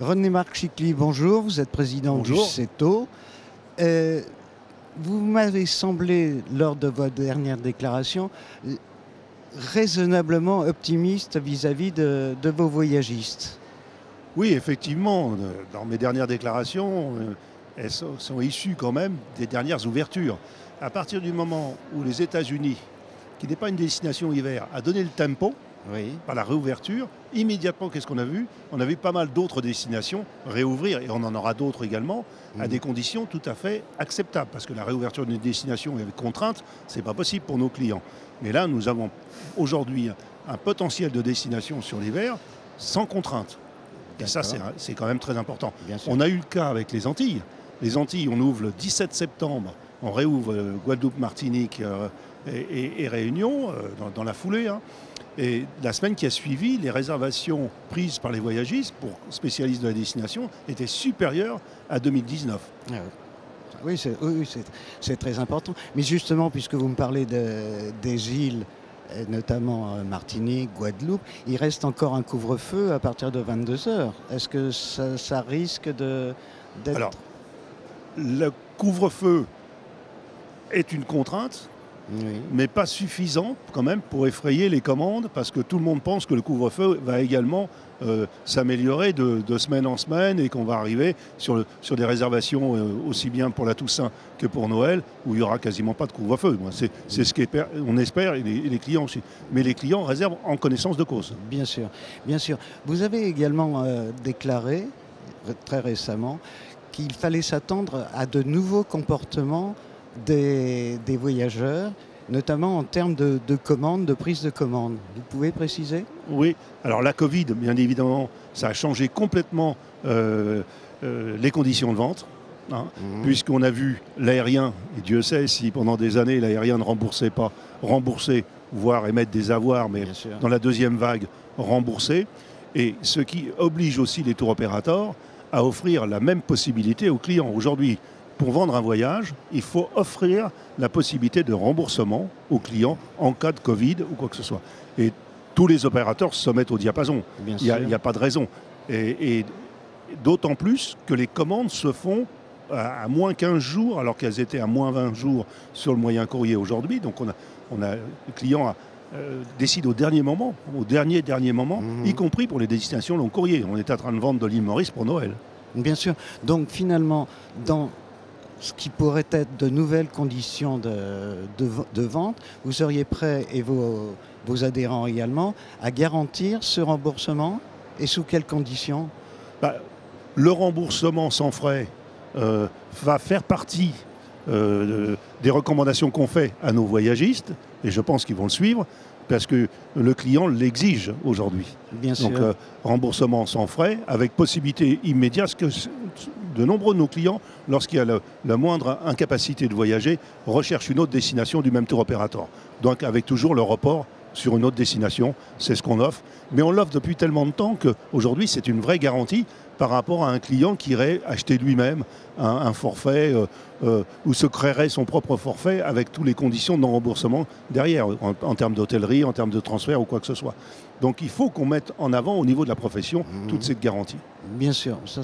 René-Marc Chicly, bonjour, vous êtes président du Bonjour. CETO. Euh, Vous m'avez semblé, lors de votre dernière déclaration, raisonnablement optimiste vis-à-vis de vos voyagistes. Oui, effectivement, dans mes dernières déclarations, elles sont issues quand même des dernières ouvertures. À partir du moment où les États-Unis, qui n'est pas une destination hiver, a donné le tempo Oui. par la réouverture, immédiatement, qu'est-ce qu'on a vu? On a vu pas mal d'autres destinations réouvrir, et on en aura d'autres également, à des conditions tout à fait acceptables. Parce que la réouverture d'une destination avec contrainte, ce n'est pas possible pour nos clients. Mais là, nous avons aujourd'hui un potentiel de destination sur l'hiver sans contrainte. Et ça, D'accord. c'est quand même très important. Bien sûr. On a eu le cas avec les Antilles. Les Antilles, on ouvre le 17 septembre, on réouvre Guadeloupe, Martinique et Réunion dans la foulée, hein. Et la semaine qui a suivi, les réservations prises par les voyagistes pour spécialistes de la destination étaient supérieures à 2019. Ah oui, c'est très important. Mais justement, puisque vous me parlez des îles, notamment Martinique, Guadeloupe, il reste encore un couvre-feu à partir de 22 heures. Est-ce que ça risque d'être... Alors, le couvre-feu est une contrainte, Oui. mais pas suffisant quand même pour effrayer les commandes, parce que tout le monde pense que le couvre-feu va également s'améliorer de semaine en semaine et qu'on va arriver sur des réservations aussi bien pour la Toussaint que pour Noël, où il n'y aura quasiment pas de couvre-feu. C'est ce qu'on espère, et les clients aussi. Mais les clients réservent en connaissance de cause. Bien sûr, bien sûr. Vous avez également déclaré très récemment qu'il fallait s'attendre à de nouveaux comportements des voyageurs, notamment en termes de commandes, de prise de commande. Vous pouvez préciser? Oui, alors la Covid, bien évidemment, ça a changé complètement les conditions de vente, hein, puisqu'on a vu l'aérien, et Dieu sait si pendant des années l'aérien ne remboursait pas, rembourser, voire émettre des avoirs, mais Bien sûr. dans la deuxième vague, rembourser, et ce qui oblige aussi les tour opérateurs à offrir la même possibilité aux clients. Aujourd'hui, pour vendre un voyage, il faut offrir la possibilité de remboursement aux clients en cas de Covid ou quoi que ce soit. Et tous les opérateurs se mettent au diapason. Bien Il sûr. n'y a pas de raison. Et d'autant plus que les commandes se font à moins 15 jours, alors qu'elles étaient à moins 20 jours sur le moyen courrier aujourd'hui. Donc le client décide au dernier moment, au dernier moment, y compris pour les destinations long courrier. On est en train de vendre de l'île Maurice pour Noël. Bien sûr. Donc finalement, dans ce qui pourrait être de nouvelles conditions de vente, vous seriez prêt, et vos adhérents également, à garantir ce remboursement, et sous quelles conditions? Bah, le remboursement sans frais va faire partie des recommandations qu'on fait à nos voyagistes, et je pense qu'ils vont le suivre, parce que le client l'exige aujourd'hui. Bien Donc sûr. remboursement sans frais, avec possibilité immédiate, parce que de nombreux de nos clients, lorsqu'il y a la moindre incapacité de voyager, recherchent une autre destination du même tour opérateur. Donc avec toujours le report sur une autre destination, c'est ce qu'on offre. Mais on l'offre depuis tellement de temps qu'aujourd'hui, c'est une vraie garantie par rapport à un client qui irait acheter lui-même un forfait ou se créerait son propre forfait avec toutes les conditions de non-remboursement derrière, en termes d'hôtellerie, en termes de transfert ou quoi que ce soit. Donc il faut qu'on mette en avant au niveau de la profession toute cette garantie. Bien sûr, ça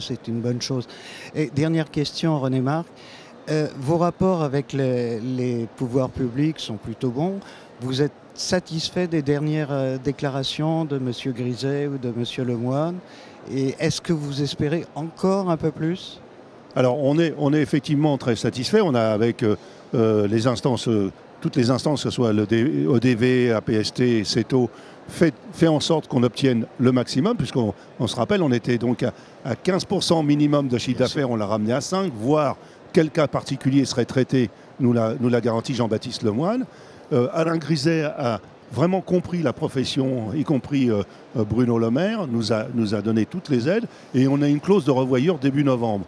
c'est une bonne chose. Et dernière question, René-Marc. Vos rapports avec les pouvoirs publics sont plutôt bons. Vous êtes satisfait des dernières déclarations de M. Griset ou de M. Lemoine? Et est-ce que vous espérez encore un peu plus? Alors on est effectivement très satisfait. On a avec les instances, toutes les instances, que ce soit l'ODV, APST, CETO, fait en sorte qu'on obtienne le maximum, puisqu'on se rappelle, on était donc à 15% minimum de chiffre d'affaires, on l'a ramené à 5, voire quel cas particulier serait traité, nous l'a garanti Jean-Baptiste Lemoine. Alain Griset a vraiment compris la profession, y compris Bruno Le Maire, nous a donné toutes les aides, et on a une clause de revoyure début novembre.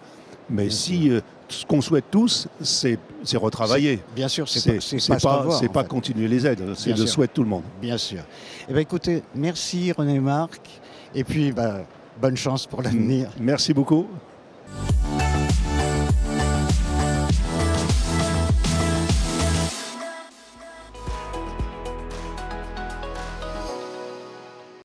Mais ce qu'on souhaite tous, c'est retravailler. Bien sûr, c'est pas continuer les aides, c'est le souhait de tout le monde. Bien sûr. Eh bien, écoutez, merci René-Marc, et puis bonne chance pour l'avenir. Merci beaucoup.